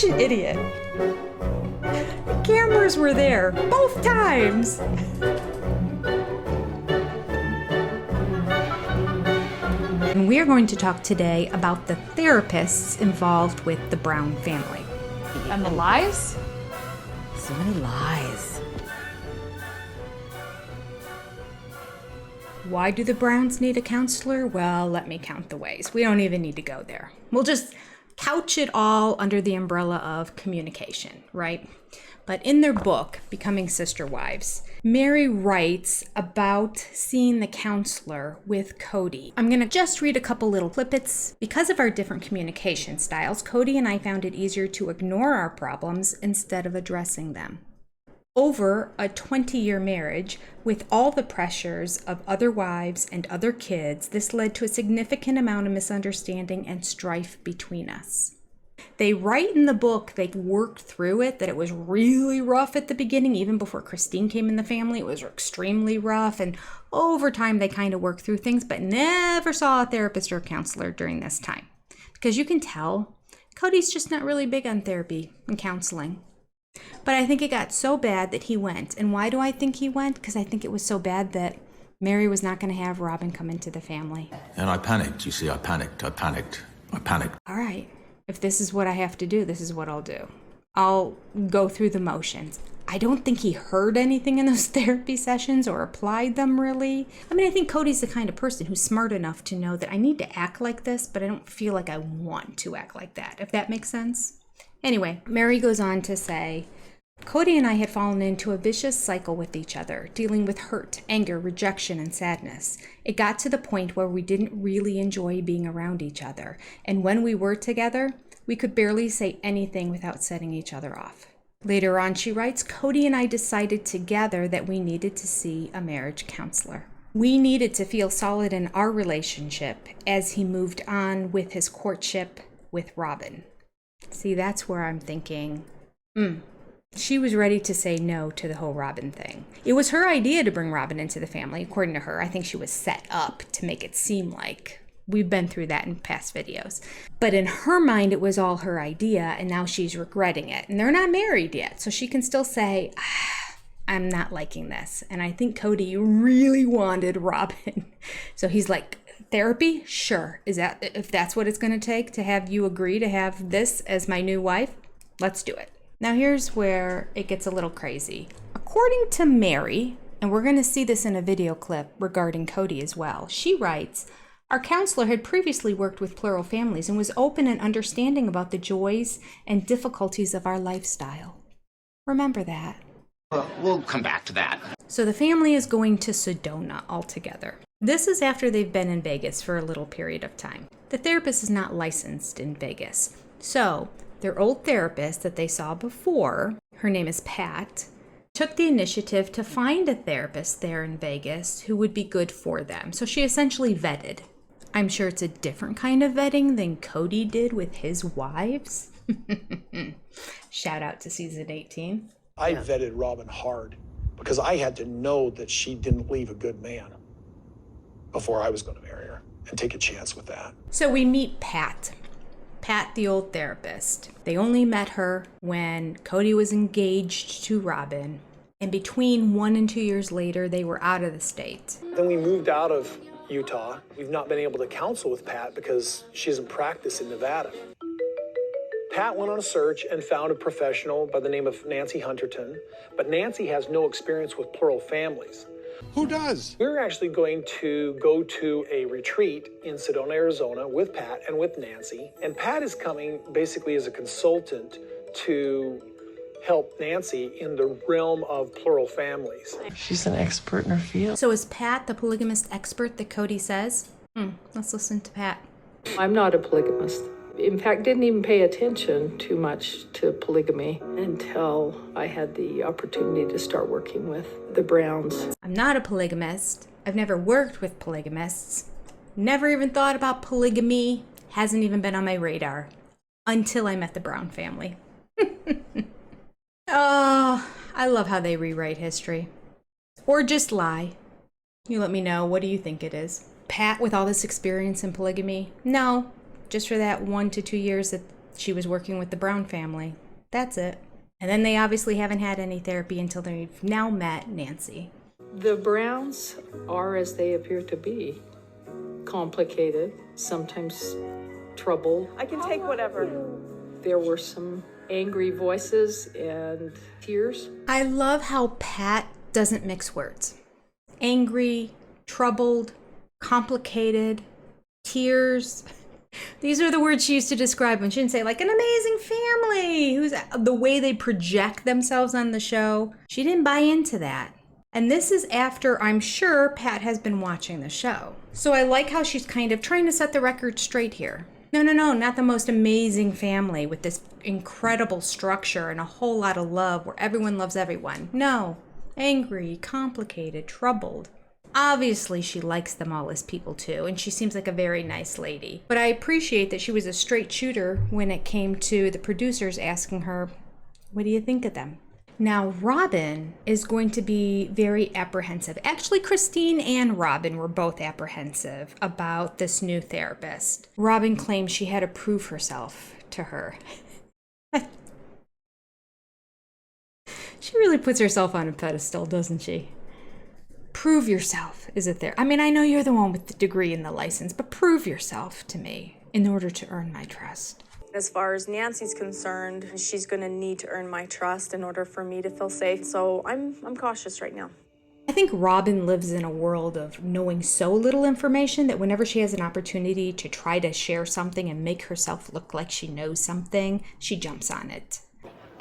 such an idiot. The cameras were there both times. And we are going to talk today about the therapists involved with the Brown family. And the lies? So many lies. Why do the Browns need a counselor? Well, let me count the ways. We don't even need to go there. We'll just couch it all under the umbrella of communication, right? But in their book, Becoming Sister Wives, Mary writes about seeing the counselor with Cody. I'm going to just read a couple little snippets. Because of our different communication styles, Cody and I found it easier to ignore our problems instead of addressing them. Over a 20-year marriage, with all the pressures of other wives and other kids, this led to a significant amount of misunderstanding and strife between us. They write in the book they've worked through it, that it was really rough at the beginning, even before Christine came in the family. It was extremely rough, and over time they kind of worked through things, but never saw a therapist or a counselor during this time. Because you can tell, Cody's just not really big on therapy and counseling. But I think it got so bad that he went. And why do I think he went? Because I think it was so bad that Mary was not going to have Robyn come into the family. And I panicked, you see, I panicked. All right. If this is what I have to do, this is what I'll do. I'll go through the motions. I don't think he heard anything in those therapy sessions or applied them really. I mean, I think Cody's the kind of person who's smart enough to know that I need to act like this, but I don't feel like I want to act like that, if that makes sense. Anyway, Mary goes on to say, Cody and I had fallen into a vicious cycle with each other, dealing with hurt, anger, rejection, and sadness. It got to the point where we didn't really enjoy being around each other, and when we were together, we could barely say anything without setting each other off. Later on, she writes, Cody and I decided together that we needed to see a marriage counselor. We needed to feel solid in our relationship as he moved on with his courtship with Robyn. See, that's where I'm thinking, she was ready to say no to the whole Robyn thing. It was her idea to bring Robyn into the family, according to her. I think she was set up to make it seem like we've been through that in past videos. But in her mind, it was all her idea, and now she's regretting it. And they're not married yet, so she can still say, I'm not liking this. And I think Cody really wanted Robyn. So he's like, therapy? Sure. If that's what it's going to take to have you agree to have this as my new wife, let's do it. Now here's where it gets a little crazy. According to Mary, and we're going to see this in a video clip regarding Cody as well, she writes, our counselor had previously worked with plural families and was open and understanding about the joys and difficulties of our lifestyle. Remember that. Well, we'll come back to that. So the family is going to Sedona altogether. This is after they've been in Vegas for a little period of time. The therapist is not licensed in Vegas. So their old therapist that they saw before, her name is Pat, took the initiative to find a therapist there in Vegas who would be good for them. So she essentially vetted. I'm sure it's a different kind of vetting than Cody did with his wives. Shout out to season 18. I vetted Robyn hard because I had to know that she didn't leave a good man before I was going to marry her and take a chance with that. So we meet Pat, the old therapist. They only met her when Cody was engaged to Robyn, and between 1 and 2 years later, they were out of the state. Then we moved out of Utah. We've not been able to counsel with Pat because she doesn't practice in Nevada. Pat went on a search and found a professional by the name of Nancy Hunterton, but Nancy has no experience with plural families. Who does? We're actually going to go to a retreat in Sedona, Arizona with Pat and with Nancy. And Pat is coming basically as a consultant to help Nancy in the realm of plural families. She's an expert in her field. So is Pat the polygamist expert that Cody says? Let's listen to Pat. I'm not a polygamist. In fact, didn't even pay attention too much to polygamy until I had the opportunity to start working with the Browns. I'm not a polygamist. I've never worked with polygamists. Never even thought about polygamy. Hasn't even been on my radar until I met the Brown family. Oh, I love how they rewrite history. Or just lie. You let me know, what do you think it is? Pat with all this experience in polygamy? No, just for that 1 to 2 years that She was working with the Brown family. That's it. And then they obviously haven't had any therapy until they've now met Nancy. The Browns are as they appear to be. Complicated, sometimes troubled. I can take whatever. There were some angry voices and tears. I love how Pat doesn't mix words. Angry, troubled, complicated, tears. These are the words she used to describe when she didn't say like an amazing family, who's the way they project themselves on the show. She didn't buy into that. And this is after, I'm sure, Pat has been watching the show. So I like how she's kind of trying to set the record straight here. No, not the most amazing family with this incredible structure and a whole lot of love where everyone loves everyone. No, angry, complicated, troubled. Obviously, she likes them all as people too, and she seems like a very nice lady. But I appreciate that she was a straight shooter when it came to the producers asking her, what do you think of them? Now, Robyn is going to be very apprehensive. Actually, Christine and Robyn were both apprehensive about this new therapist. Robyn claims she had to prove herself to her. She really puts herself on a pedestal, doesn't she? Prove yourself is it there? I mean, I know you're the one with the degree and the license, but prove yourself to me in order to earn my trust. As far as Nancy's concerned, she's going to need to earn my trust in order for me to feel safe. So I'm cautious right now. I think Robyn lives in a world of knowing so little information that whenever she has an opportunity to try to share something and make herself look like she knows something, she jumps on it.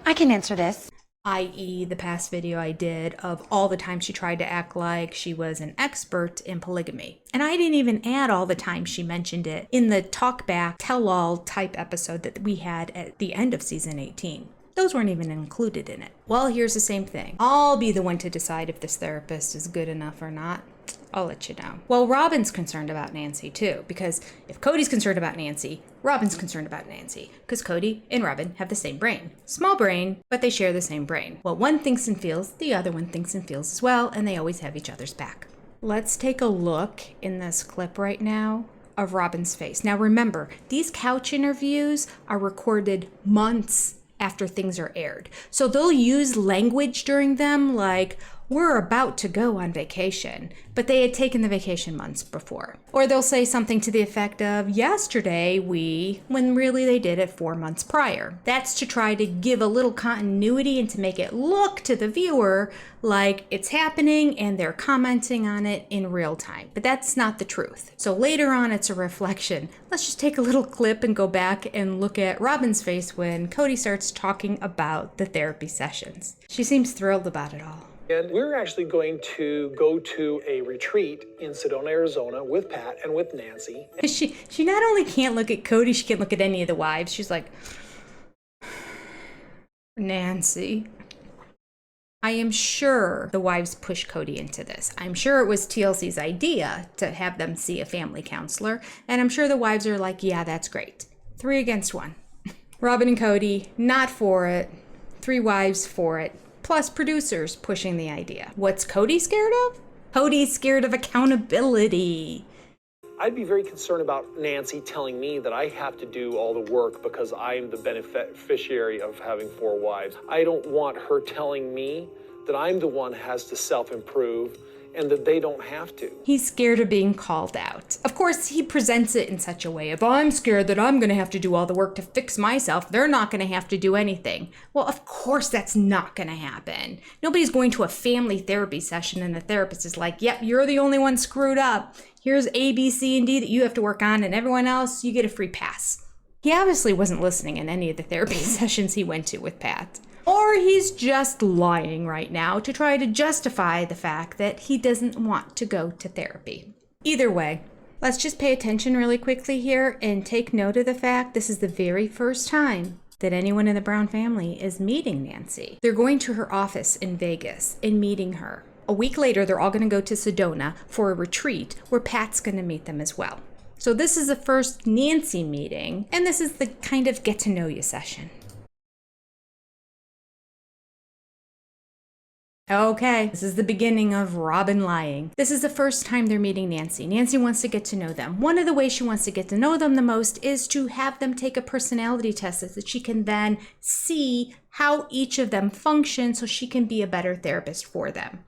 I can answer this. I.e. the past video I did of all the time she tried to act like she was an expert in polygamy. And I didn't even add all the time she mentioned it in the talkback, tell-all type episode that we had at the end of season 18. Those weren't even included in it. Well, here's the same thing. I'll be the one to decide if this therapist is good enough or not. I'll let you know. Well, Robyn's concerned about Nancy too, because if Cody's concerned about Nancy, Robyn's concerned about Nancy, because Cody and Robyn have the same brain. Small brain, but they share the same brain. What one thinks and feels, the other one thinks and feels as well, and they always have each other's back. Let's take a look in this clip right now of Robyn's face. Now remember, these couch interviews are recorded months after things are aired. So they'll use language during them like, we're about to go on vacation, but they had taken the vacation months before. Or they'll say something to the effect of, yesterday when really they did it 4 months prior. That's to try to give a little continuity and to make it look to the viewer like it's happening and they're commenting on it in real time. But that's not the truth. So later on, it's a reflection. Let's just take a little clip and go back and look at Robyn's face when Cody starts talking about the therapy sessions. She seems thrilled about it all. And we're actually going to go to a retreat in Sedona, Arizona with Pat and with Nancy. She not only can't look at Cody, she can't look at any of the wives. She's like, Nancy. I am sure the wives pushed Cody into this. I'm sure it was TLC's idea to have them see a family counselor. And I'm sure the wives are like, yeah, that's great. 3 against 1. Robyn and Cody, not for it. 3 wives for it. Plus producers pushing the idea. What's Cody scared of? Cody's scared of accountability. I'd be very concerned about Nancy telling me that I have to do all the work because I'm the beneficiary of having 4 wives. I don't want her telling me that I'm the one who has to self-improve and that they don't have to. He's scared of being called out. Of course, he presents it in such a way of, I'm scared that I'm going to have to do all the work to fix myself. They're not going to have to do anything. Well, of course that's not going to happen. Nobody's going to a family therapy session and the therapist is like, yep, you're the only one screwed up. Here's A, B, C, and D that you have to work on, and everyone else, you get a free pass. He obviously wasn't listening in any of the therapy sessions he went to with Pat. Or he's just lying right now to try to justify the fact that he doesn't want to go to therapy. Either way, let's just pay attention really quickly here and take note of the fact this is the very first time that anyone in the Brown family is meeting Nancy. They're going to her office in Vegas and meeting her. A week later, they're all going to go to Sedona for a retreat where Pat's going to meet them as well. So this is the first Nancy meeting, and this is the kind of get to know you session. Okay, this is the beginning of Robyn lying. This is the first time they're meeting Nancy. Nancy wants to get to know them. One of the ways she wants to get to know them the most is to have them take a personality test so that she can then see how each of them function so she can be a better therapist for them.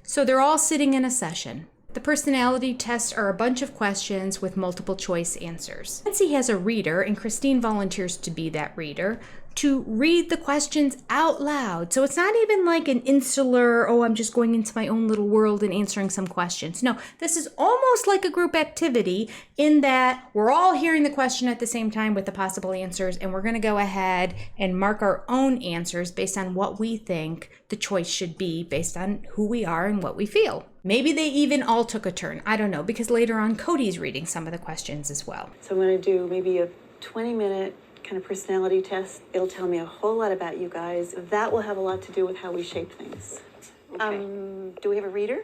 So they're all sitting in a session. The personality tests are a bunch of questions with multiple choice answers. Nancy has a reader, and Christine volunteers to be that reader, to read the questions out loud. So it's not even like an insular, oh, I'm just going into my own little world and answering some questions. No, this is almost like a group activity in that we're all hearing the question at the same time with the possible answers, and we're going to go ahead and mark our own answers based on what we think the choice should be based on who we are and what we feel. Maybe they even all took a turn. I don't know, because later on Cody's reading some of the questions as well. So I'm going to do maybe a 20-minute kind of personality test. It'll tell me a whole lot about you guys. That will have a lot to do with how we shape things. Okay. Do we have a reader?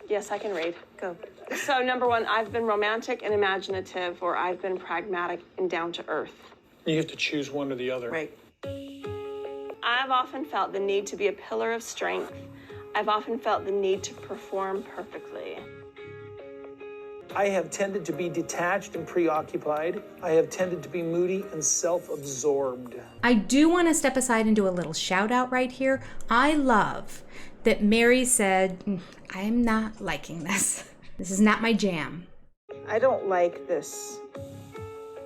Yes, I can read. Go. So number 1, I've been romantic and imaginative, or I've been pragmatic and down to earth. You have to choose one or the other. Right. I've often felt the need to be a pillar of strength. I've often felt the need to perform perfectly. I have tended to be detached and preoccupied. I have tended to be moody and self-absorbed. I do want to step aside and do a little shout out right here. I love that Mary said, I'm not liking this. This is not my jam. I don't like this.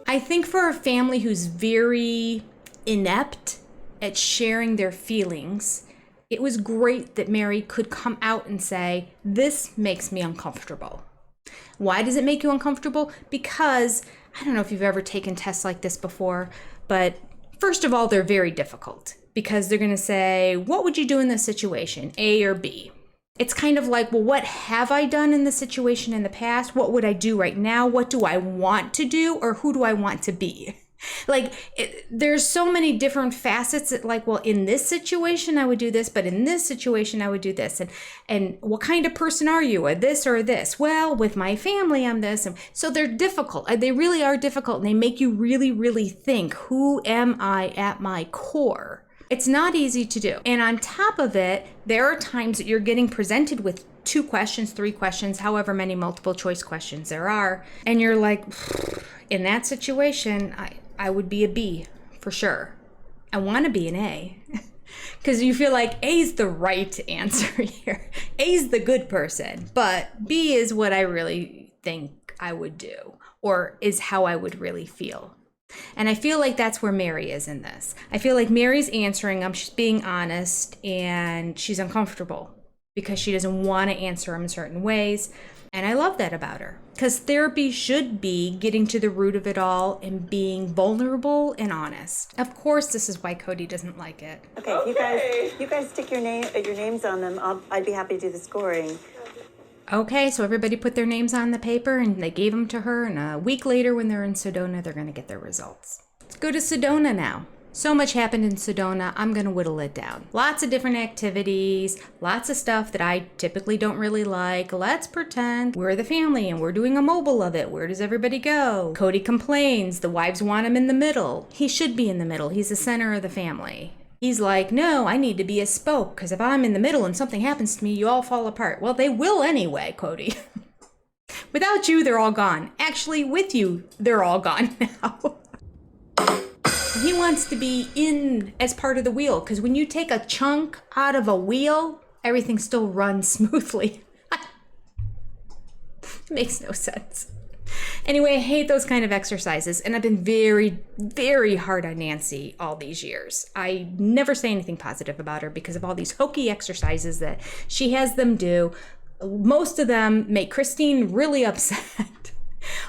I think for a family who's very inept at sharing their feelings, it was great that Mary could come out and say, this makes me uncomfortable. Why does it make you uncomfortable? Because, I don't know if you've ever taken tests like this before, but first of all, they're very difficult because they're going to say, what would you do in this situation, A or B? It's kind of like, well, what have I done in the situation in the past? What would I do right now? What do I want to do? Or who do I want to be? There's so many different facets that well, in this situation, I would do this, but in this situation, I would do this. And what kind of person are you? A this or this? Well, with my family, I'm this. And so they're difficult. They really are difficult. And they make you really, really think, who am I at my core? It's not easy to do. And on top of it, there are times that you're getting presented with 2 questions, 3 questions, however many multiple choice questions there are. And you're like, in that situation, I would be a B for sure. I want to be an A because you feel like A is the right answer here. A is the good person, but B is what I really think I would do or is how I would really feel. And I feel like that's where Mary is in this. I feel like Mary's answering them, she's being honest, and she's uncomfortable because she doesn't want to answer them in certain ways. And I love that about her because therapy should be getting to the root of it all and being vulnerable and honest. Of course, this is why Cody doesn't like it. Okay, you guys stick your names on them. I'd be happy to do the scoring. Okay, so everybody put their names on the paper and they gave them to her. And a week later when they're in Sedona, they're going to get their results. Let's go to Sedona now. So much happened in Sedona, I'm going to whittle it down. Lots of different activities, lots of stuff that I typically don't really like. Let's pretend we're the family and we're doing a mobile of it. Where does everybody go? Cody complains. The wives want him in the middle. He should be in the middle. He's the center of the family. He's like, no, I need to be a spoke because if I'm in the middle and something happens to me, you all fall apart. Well, they will anyway, Cody. Without you, they're all gone. Actually, with you, they're all gone now. He wants to be in as part of the wheel because when you take a chunk out of a wheel, everything still runs smoothly. It makes no sense. Anyway, I hate those kind of exercises, and I've been very, very hard on Nancy all these years. I never say anything positive about her because of all these hokey exercises that she has them do. Most of them make Christine really upset.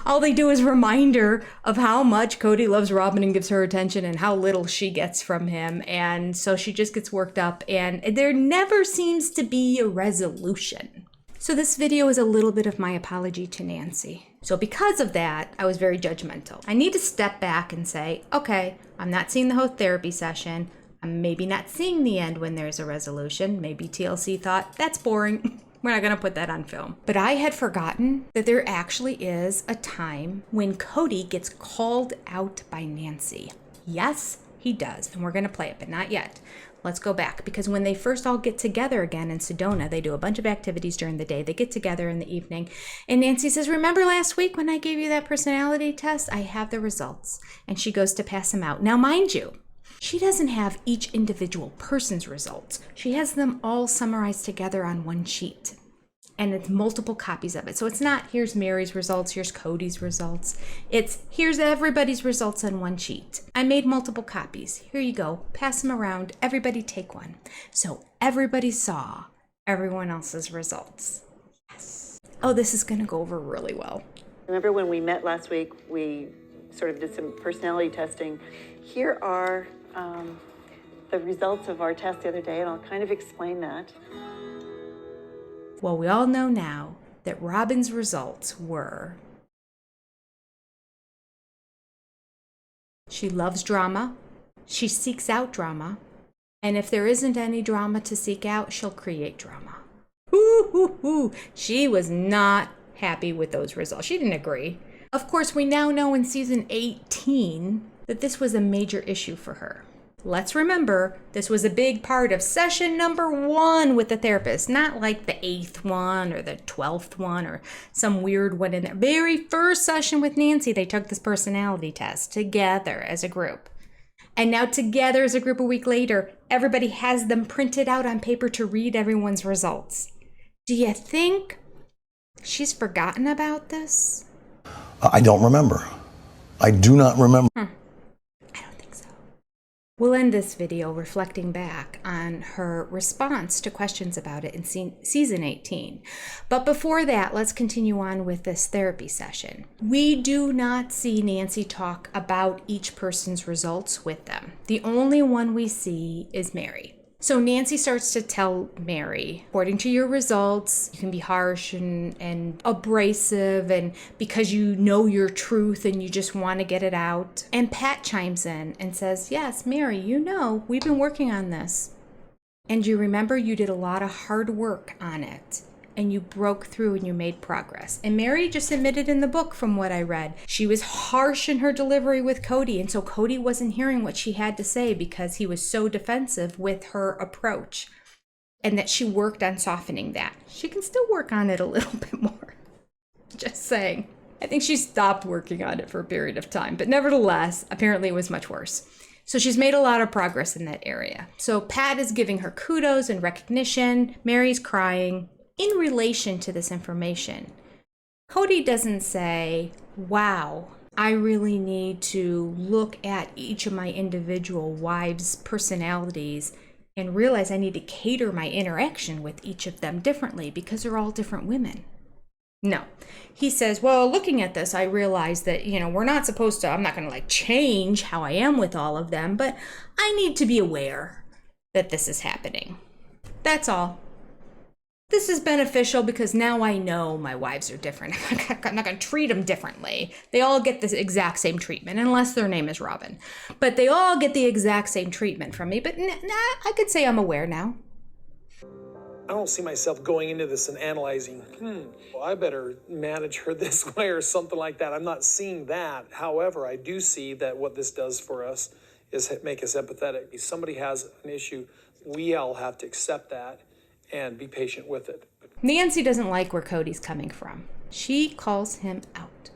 All they do is remind her of how much Cody loves Robyn and gives her attention and how little she gets from him. And so she just gets worked up and there never seems to be a resolution. So this video is a little bit of my apology to Nancy. So because of that, I was very judgmental. I need to step back and say, okay, I'm not seeing the whole therapy session. I'm maybe not seeing the end when there's a resolution. Maybe TLC thought, that's boring. We're not going to put that on film. But I had forgotten that there actually is a time when Cody gets called out by Nancy. Yes, he does. And we're going to play it, but not yet. Let's go back, because when they first all get together again in Sedona, they do a bunch of activities during the day. They get together in the evening, and Nancy says, remember last week when I gave you that personality test? I have the results. And she goes to pass them out. Now, mind you, she doesn't have each individual person's results. She has them all summarized together on one sheet. And it's multiple copies of it. So it's not, here's Mary's results, here's Cody's results. It's, here's everybody's results on one sheet. I made multiple copies. Here you go. Pass them around. Everybody take one. So everybody saw everyone else's results. Yes. Oh, this is going to go over really well. Remember when we met last week, we sort of did some personality testing. Here are the results of our test the other day, and I'll kind of explain that. Well, we all know now that Robyn's results were: she loves drama, she seeks out drama, and if there isn't any drama to seek out, she'll create drama. She was not happy with those results. She didn't agree. Of course, we now know in season 18 that this was a major issue for her. Let's remember, this was a big part of session number 1 with the therapist, not like the 8th one or the 12th one or some weird one in there. Very first session with Nancy, they took this personality test together as a group. And now together as a group a week later, everybody has them printed out on paper to read everyone's results. Do you think she's forgotten about this? I don't remember. I do not remember. We'll end this video reflecting back on her response to questions about it in season 18. But before that, let's continue on with this therapy session. We do not see Nancy talk about each person's results with them. The only one we see is Mary. So Nancy starts to tell Mary, according to your results, you can be harsh and abrasive, and because you know your truth and you just want to get it out. And Pat chimes in and says, yes, Mary, you know, we've been working on this. And you remember you did a lot of hard work on it. And you broke through and you made progress. And Mary just admitted in the book, from what I read, she was harsh in her delivery with Cody. And so Cody wasn't hearing what she had to say because he was so defensive with her approach. And that she worked on softening that. She can still work on it a little bit more. Just saying. I think she stopped working on it for a period of time. But nevertheless, apparently it was much worse. So she's made a lot of progress in that area. So Pat is giving her kudos and recognition. Mary's crying. In relation to this information, Cody doesn't say, wow, I really need to look at each of my individual wives' personalities and realize I need to cater my interaction with each of them differently because they're all different women. No, he says, well, looking at this, I realize that, we're not supposed to, I'm not going to change how I am with all of them, but I need to be aware that this is happening. That's all. This is beneficial because now I know my wives are different. I'm not going to treat them differently. They all get the exact same treatment, unless their name is Robyn. But they all get the exact same treatment from me. But I could say I'm aware now. I don't see myself going into this and analyzing, well, I better manage her this way or something like that. I'm not seeing that. However, I do see that what this does for us is make us empathetic. If somebody has an issue, we all have to accept that and be patient with it. Nancy doesn't like where Cody's coming from. She calls him out.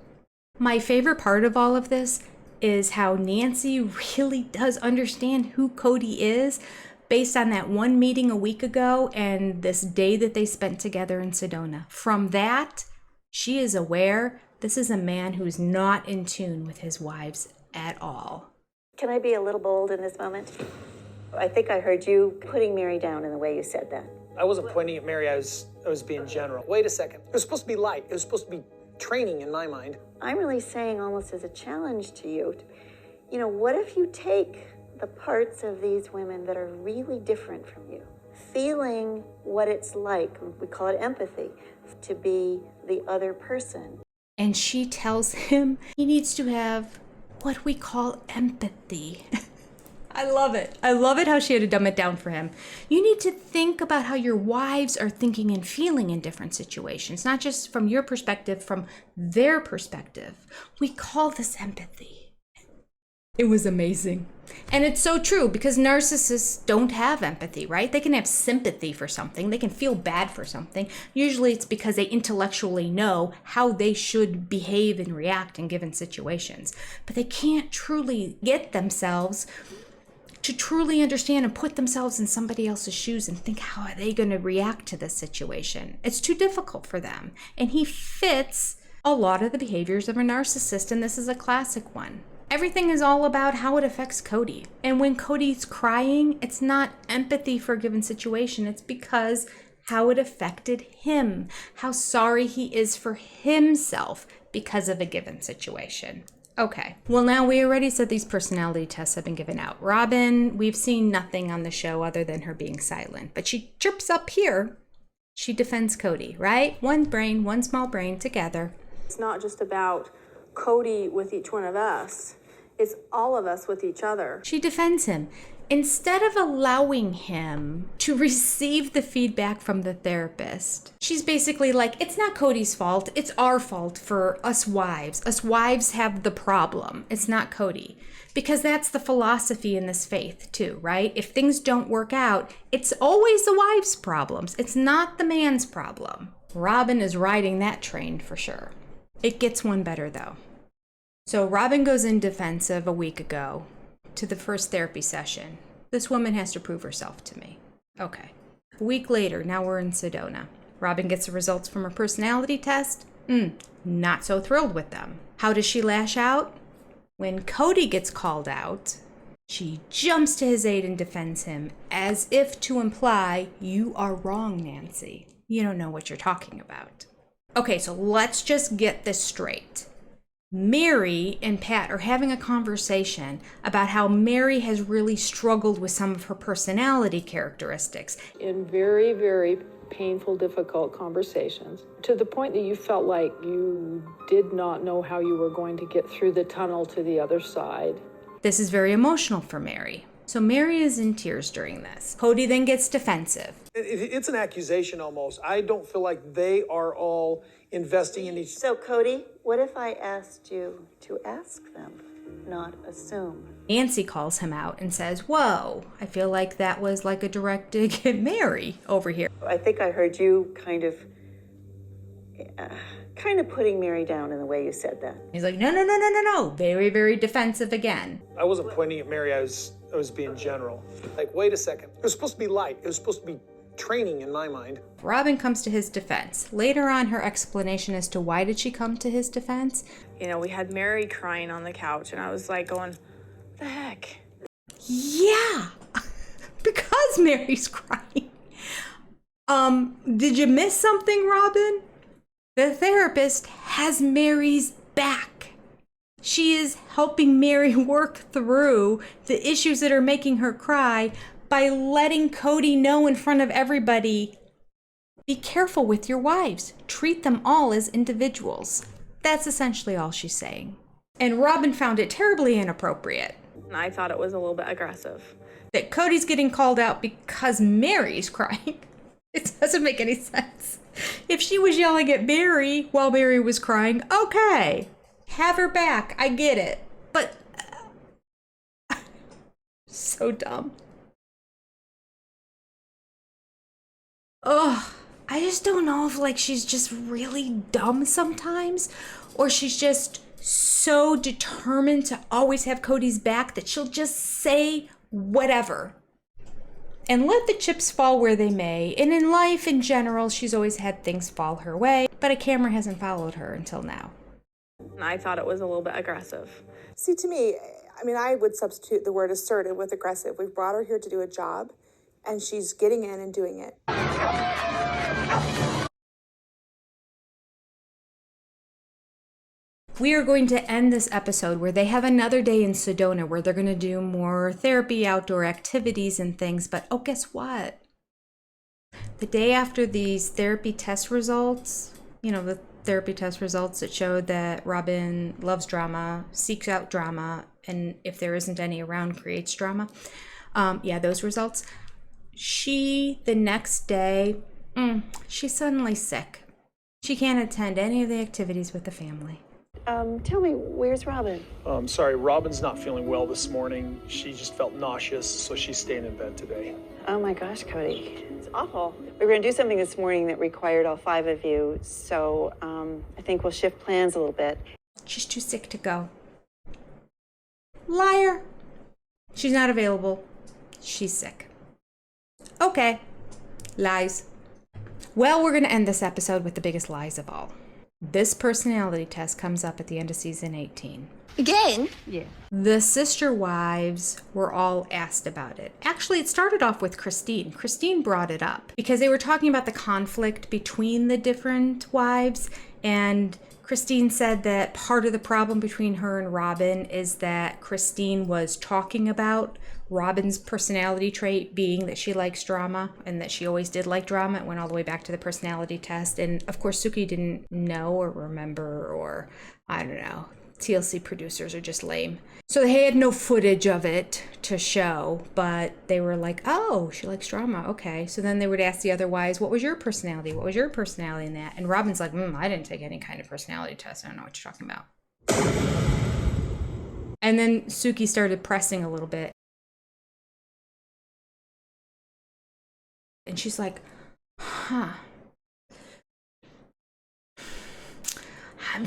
My favorite part of all of this is how Nancy really does understand who Cody is based on that one meeting a week ago and this day that they spent together in Sedona. From that, she is aware this is a man who's not in tune with his wives at all. Can I be a little bold in this moment? I think I heard you putting Mary down in the way you said that. I wasn't pointing at Mary, I was being general. Wait a second. It was supposed to be light. It was supposed to be training in my mind. I'm really saying almost as a challenge to you. What if you take the parts of these women that are really different from you, feeling what it's like, we call it empathy, to be the other person. And she tells him he needs to have what we call empathy. I love it. I love it how she had to dumb it down for him. You need to think about how your wives are thinking and feeling in different situations, not just from your perspective, from their perspective. We call this empathy. It was amazing. And it's so true, because narcissists don't have empathy, right? They can have sympathy for something. They can feel bad for something. Usually it's because they intellectually know how they should behave and react in given situations. But they can't truly get themselves to truly understand and put themselves in somebody else's shoes and think, how are they going to react to this situation? It's too difficult for them. And he fits a lot of the behaviors of a narcissist, and this is a classic one. Everything is all about how it affects Cody. And when Cody's crying, it's not empathy for a given situation. It's because how it affected him, how sorry he is for himself because of a given situation. Okay, well, now we already said these personality tests have been given out. Robyn, we've seen nothing on the show other than her being silent, but she chirps up here. She defends Cody, right? One brain, one small brain together. It's not just about Cody with each one of us. It's all of us with each other. She defends him. Instead of allowing him to receive the feedback from the therapist, she's basically like, it's not Cody's fault. It's our fault for us wives. Us wives have the problem. It's not Cody. Because that's the philosophy in this faith too, right? If things don't work out, it's always the wife's problems. It's not the man's problem. Robyn is riding that train for sure. It gets one better though. So Robyn goes in defensive a week ago to the first therapy session. This woman has to prove herself to me. Okay. A week later, now we're in Sedona. Robyn gets the results from her personality test. Not so thrilled with them. How does she lash out? When Cody gets called out, she jumps to his aid and defends him, as if to imply, you are wrong, Nancy. You don't know what you're talking about. Okay, so let's just get this straight. Mary and Pat are having a conversation about how Mary has really struggled with some of her personality characteristics. In very, very painful, difficult conversations, to the point that you felt like you did not know how you were going to get through the tunnel to the other side. This is very emotional for Mary. So Mary is in tears during this. Cody then gets defensive. It's an accusation almost. I don't feel like they are all investing in each. So, Cody, what if I asked you to ask them, not assume? Nancy calls him out and says, whoa, I feel like that was like a direct dig at Mary over here. I think I heard you kind of putting Mary down in the way you said that. He's like, no. Very, very defensive again. I wasn't pointing at Mary. I was being general. Like, wait a second. It was supposed to be light. It was supposed to be training in my mind. Robyn comes to his defense. Later on, her explanation as to why did she come to his defense. You know, we had Mary crying on the couch, and I was like going, what the heck? Yeah, because Mary's crying. Did you miss something, Robyn? The therapist has Mary's back. She is helping Mary work through the issues that are making her cry by letting Cody know in front of everybody, be careful with your wives. Treat them all as individuals. That's essentially all she's saying. And Robyn found it terribly inappropriate. I thought it was a little bit aggressive. That Cody's getting called out because Mary's crying. It doesn't make any sense. If she was yelling at Mary while Mary was crying, okay, have her back. I get it. But so dumb. Ugh, I just don't know if like she's just really dumb sometimes, or she's just so determined to always have Cody's back that she'll just say whatever and let the chips fall where they may. And in life in general, she's always had things fall her way, but a camera hasn't followed her until now. I thought it was a little bit aggressive. See, to me, I mean, I would substitute the word assertive with aggressive. We've brought her here to do a job, and she's getting in and doing it. We are going to end this episode where they have another day in Sedona where they're going to do more therapy, outdoor activities and things. But oh, guess what? The day after these therapy test results, you know, the therapy test results that showed that Robyn loves drama, seeks out drama, and if there isn't any around, creates drama. Those results. The next day, she's suddenly sick. She can't attend any of the activities with the family. Tell me, where's Robyn? Sorry, Robyn's not feeling well this morning. She just felt nauseous, so she's staying in bed today. Oh my gosh, Cody. It's awful. We were going to do something this morning that required all 5 of you, so I think we'll shift plans a little bit. She's too sick to go. Liar. She's not available. She's sick. Okay. Lies. Well, we're going to end this episode with the biggest lies of all. This personality test comes up at the end of season 18. Again? Yeah. The sister wives were all asked about it. Actually, it started off with Christine. Christine brought it up because they were talking about the conflict between the different wives, and Christine said that part of the problem between her and Robyn is that Christine was talking about Robyn's personality trait being that she likes drama and that she always did like drama. It went all the way back to the personality test. And of course, Suki didn't know or remember, or I don't know. TLC producers are just lame. So they had no footage of it to show, but they were like, oh, she likes drama. Okay. So then they would ask the other wives, what was your personality? What was your personality in that? And Robyn's like, I didn't take any kind of personality test. I don't know what you're talking about. And then Suki started pressing a little bit. And she's like, I'm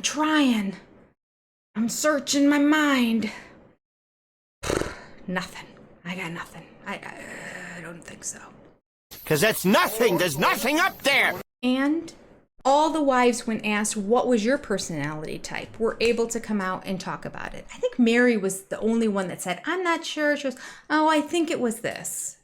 trying. I'm searching my mind. Nothing. I got nothing. I don't think so. 'Cause that's nothing. There's nothing up there. And all the wives, when asked, what was your personality type, were able to come out and talk about it. I think Mary was the only one that said, I'm not sure. She was, oh, I think it was this.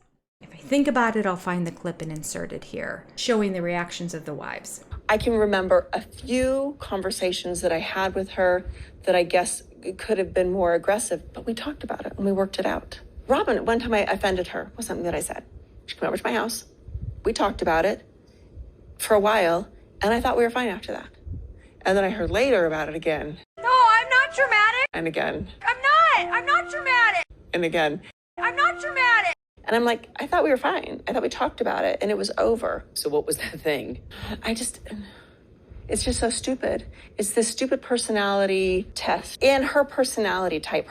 If I think about it, I'll find the clip and insert it here, showing the reactions of the wives. I can remember a few conversations that I had with her that I guess could have been more aggressive, but we talked about it and we worked it out. Robyn, one time I offended her with something that I said. She came over to my house. We talked about it for a while, and I thought we were fine after that. And then I heard later about it again. No, I'm not dramatic. And again. I'm not dramatic. And again. I'm not dramatic. And I'm like, I thought we were fine. I thought we talked about it and it was over. So what was that thing? It's just so stupid. It's this stupid personality test. And her personality type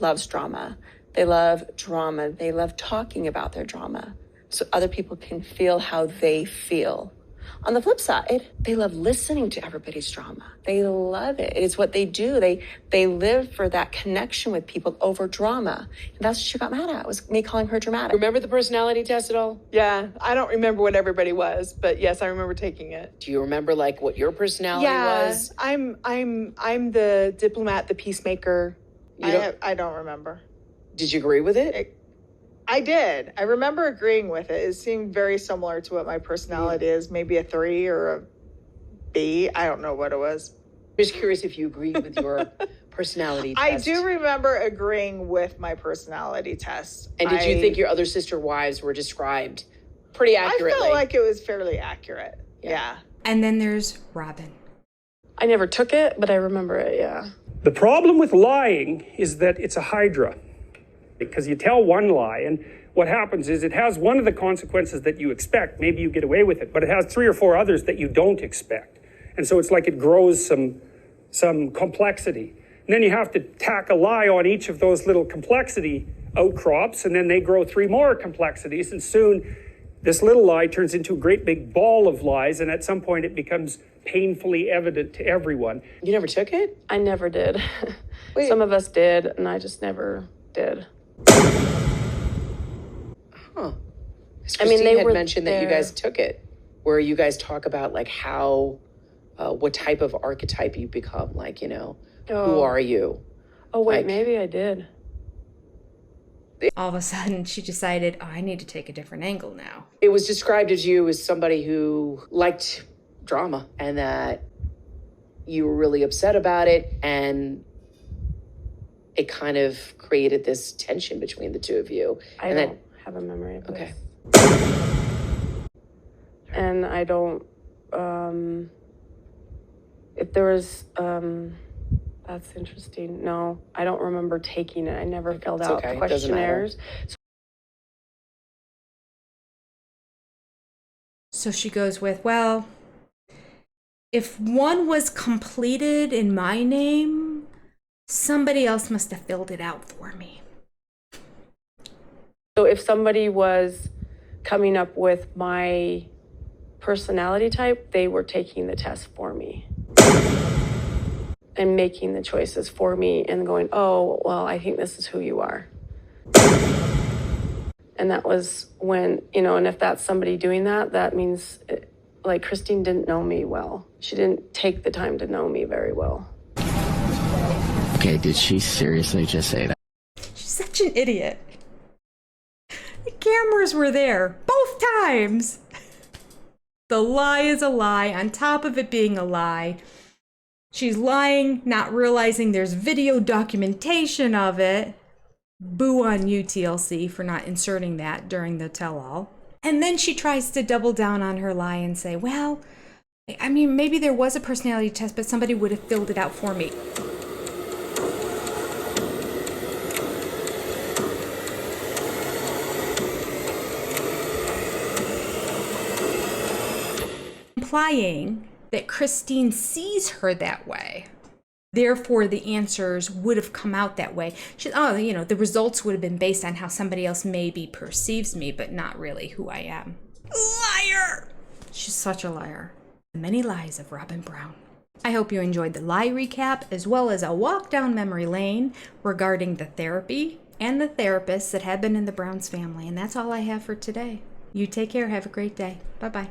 loves drama. They love drama. They love talking about their drama so other people can feel how they feel. On the flip side, they love listening to everybody's drama. They love it. It's what they do. They live for that connection with people over drama. And that's what she got mad at, was me calling her dramatic. Remember the personality test at all? Yeah, I don't remember what everybody was, but yes, I remember taking it. Do you remember like what your personality was? I'm the diplomat, the peacemaker. I don't remember. Did you agree with it? I did. I remember agreeing with it. It seemed very similar to what my personality is, maybe a 3 or a B. I don't know what it was. I'm just curious if you agreed with your personality test. I do remember agreeing with my personality test. And did you think your other sister wives were described pretty accurately? I felt like it was fairly accurate. Yeah. And then there's Robyn. I never took it, but I remember it, yeah. The problem with lying is that it's a hydra. Because you tell one lie, and what happens is it has one of the consequences that you expect. Maybe you get away with it, but it has 3 or 4 others that you don't expect. And so it's like it grows some complexity. And then you have to tack a lie on each of those little complexity outcrops, and then they grow 3 more complexities, and soon this little lie turns into a great big ball of lies, and at some point it becomes painfully evident to everyone. You never took it? I never did. Some of us did, and I just never did. Huh. Christine had mentioned that you guys took it, where you guys talk about like how, what type of archetype you become, like, you know, who are you? Oh, wait, like, maybe I did. All of a sudden, she decided, I need to take a different angle now. It was described as you as somebody who liked drama and that you were really upset about it, and it kind of created this tension between the two of you. I don't have a memory of this. Okay. And I don't, if there was, that's interesting. No, I don't remember taking it. I never filled out questionnaires. So she goes with, well, If one was completed in my name, somebody else must have filled it out for me. So if somebody was coming up with my personality type, they were taking the test for me and making the choices for me and going, oh, well, I think this is who you are. And that was when, and if that's somebody doing that, that means like Christine didn't know me well. She didn't take the time to know me very well. Okay, did she seriously just say that? She's such an idiot. The cameras were there both times. The lie is a lie on top of it being a lie. She's lying, not realizing there's video documentation of it. Boo on you, TLC, for not inserting that during the tell-all. And then she tries to double down on her lie and say, well, I mean, maybe there was a personality test, but somebody would have filled it out for me. Implying that Christine sees her that way. Therefore, the answers would have come out that way. The results would have been based on how somebody else maybe perceives me, but not really who I am. Liar! She's such a liar. The many lies of Robyn Brown. I hope you enjoyed the lie recap, as well as a walk down memory lane regarding the therapy and the therapists that have been in the Browns family. And that's all I have for today. You take care. Have a great day. Bye-bye.